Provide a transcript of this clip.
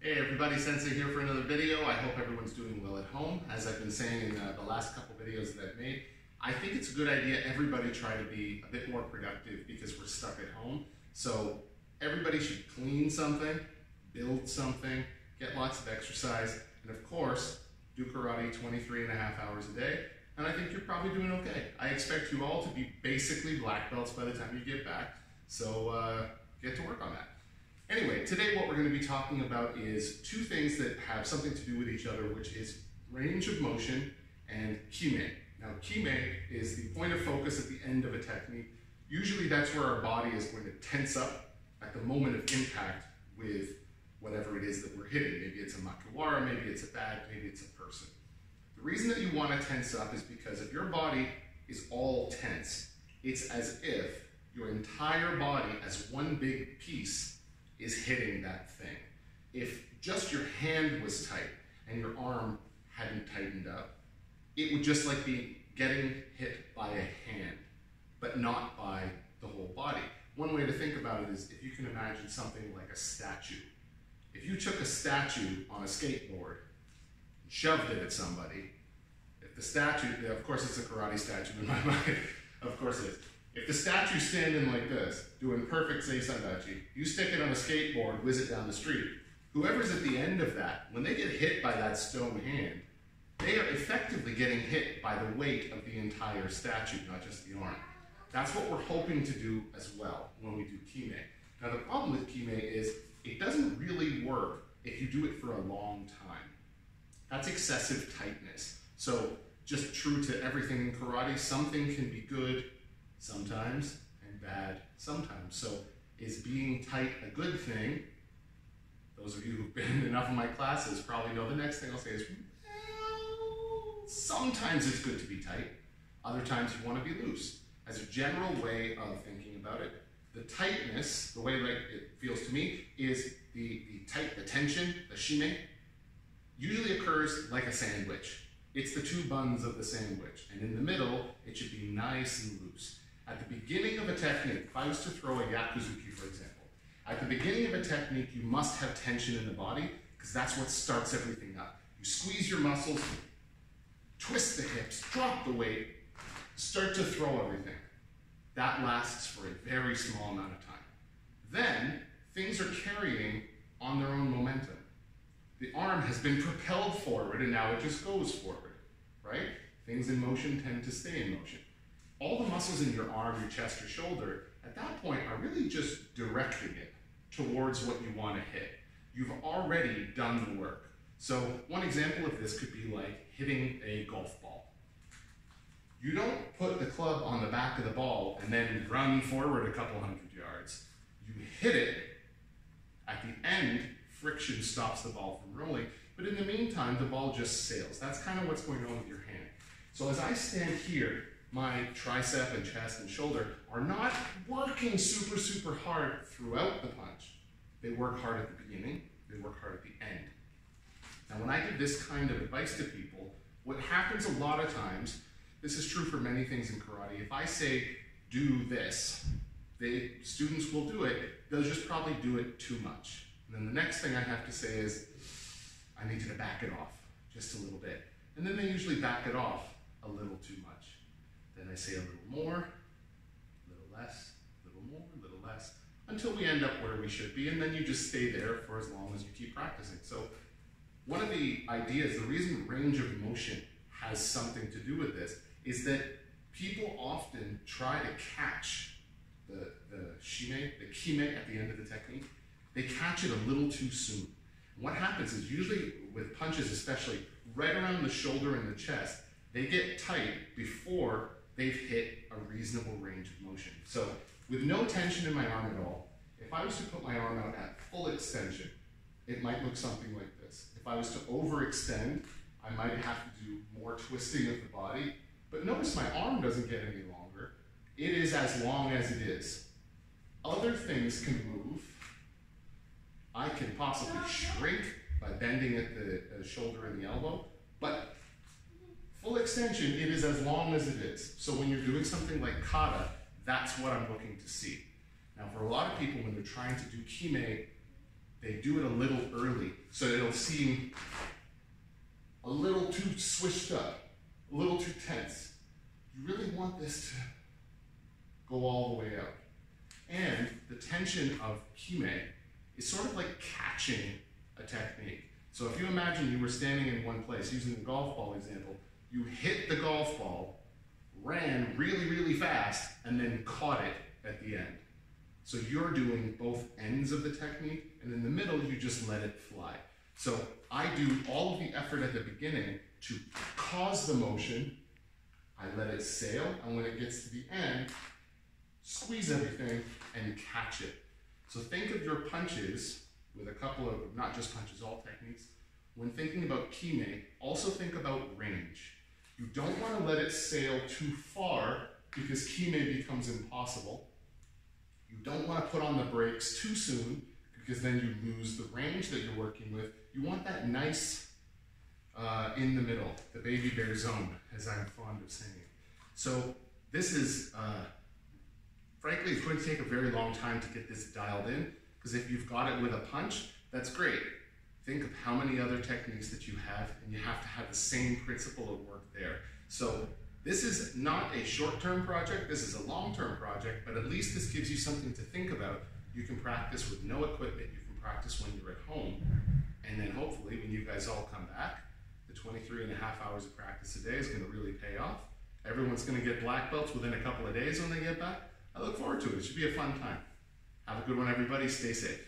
Hey everybody, Sensei here for another video. I hope everyone's doing well at home. As I've been saying in the last couple videos that I've made, I think it's a good idea everybody try to be a bit more productive because we're stuck at home. So everybody should clean something, build something, get lots of exercise, and of course, do karate 23.5 hours a day. And I think you're probably doing okay. I expect you all to be basically black belts by the time you get back. So get to work on that. Anyway, today what we're going to be talking about is two things that have something to do with each other, which is range of motion and Kime. Now, Kime is the point of focus at the end of a technique. Usually that's where our body is going to tense up at the moment of impact with whatever it is that we're hitting. Maybe it's a makiwara, maybe it's a bag, maybe it's a person. The reason that you want to tense up is because if your body is all tense, it's as if your entire body as one big piece is hitting that thing. If just your hand was tight and your arm hadn't tightened up, it would just like be getting hit by a hand, but not by the whole body. One way to think about it is if you can imagine something like a statue. If you took a statue on a skateboard and shoved it at somebody, if the statue, of course it's a karate statue in my mind, of course it is. If the statue's standing like this, doing perfect seisadachi, you stick it on a skateboard, whiz it down the street, whoever's at the end of that, when they get hit by that stone hand, they are effectively getting hit by the weight of the entire statue, not just the arm. That's what we're hoping to do as well when we do Kime. Now the problem with Kime is it doesn't really work if you do it for a long time. That's excessive tightness. So just true to everything in karate, something can be good sometimes and bad sometimes. So is being tight a good thing? Those of you who've been in enough of my classes probably know the next thing I'll say is, well, sometimes it's good to be tight. Other times you want to be loose. As a general way of thinking about it, the tightness, the way like it feels to me, is the tension, the shime, usually occurs like a sandwich. It's the two buns of the sandwich. And in the middle, it should be nice and loose. At the beginning of a technique, if I was to throw a yakuzuki, for example, at the beginning of a technique, you must have tension in the body because that's what starts everything up. You squeeze your muscles, twist the hips, drop the weight, start to throw everything. That lasts for a very small amount of time. Then, things are carrying on their own momentum. The arm has been propelled forward and now it just goes forward, right? Things in motion tend to stay in motion. All the muscles in your arm, your chest, your shoulder, at that point are really just directing it towards what you want to hit. You've already done the work. So one example of this could be like hitting a golf ball. You don't put the club on the back of the ball and then run forward a couple hundred yards. You hit it. At the end, friction stops the ball from rolling, but in the meantime, the ball just sails. That's kind of what's going on with your hand. So as I stand here, my tricep and chest and shoulder are not working super, super hard throughout the punch. They work hard at the beginning, they work hard at the end. Now when I give this kind of advice to people, what happens a lot of times, this is true for many things in karate, if I say, do this, students will do it, they'll just probably do it too much. And then the next thing I have to say is, I need you to back it off just a little bit. And then they usually back it off a little too much. Then I say a little more, a little less, a little more, a little less, until we end up where we should be, and then you just stay there for as long as you keep practicing. So one of the ideas, the reason range of motion has something to do with this, is that people often try to catch the shime, the kime at the end of the technique. They catch it a little too soon. And what happens is usually with punches especially, right around the shoulder and the chest, they get tight before they've hit a reasonable range of motion. So with no tension in my arm at all, if I was to put my arm out at full extension, it might look something like this. If I was to overextend, I might have to do more twisting of the body. But notice my arm doesn't get any longer. It is as long as it is. Other things can move. I can possibly shrink by bending at the shoulder and the elbow, but full extension, it is as long as it is. So when you're doing something like kata, that's what I'm looking to see. Now for a lot of people, when they're trying to do Kime, they do it a little early, so it'll seem a little too swished up, a little too tense. You really want this to go all the way out. And the tension of Kime is sort of like catching a technique. So if you imagine you were standing in one place, using the golf ball example, you hit the golf ball, ran really, really fast, and then caught it at the end. So you're doing both ends of the technique, and in the middle, you just let it fly. So I do all of the effort at the beginning to cause the motion, I let it sail, and when it gets to the end, squeeze everything and catch it. So think of your punches with a couple of, not just punches, all techniques. When thinking about Kime, also think about range. You don't want to let it sail too far because Kime becomes impossible. You don't want to put on the brakes too soon because then you lose the range that you're working with. You want that nice in the middle, the baby bear zone, as I'm fond of saying. So this is, frankly, it's going to take a very long time to get this dialed in, because if you've got it with a punch, that's great. Think of how many other techniques that you have, and you have to have the same principle of work there. So this is not a short-term project, this is a long-term project, but at least this gives you something to think about. You can practice with no equipment, you can practice when you're at home, and then hopefully when you guys all come back, the 23.5 hours of practice a day is going to really pay off. Everyone's going to get black belts within a couple of days when they get back. I look forward to it. It should be a fun time. Have a good one, everybody. Stay safe.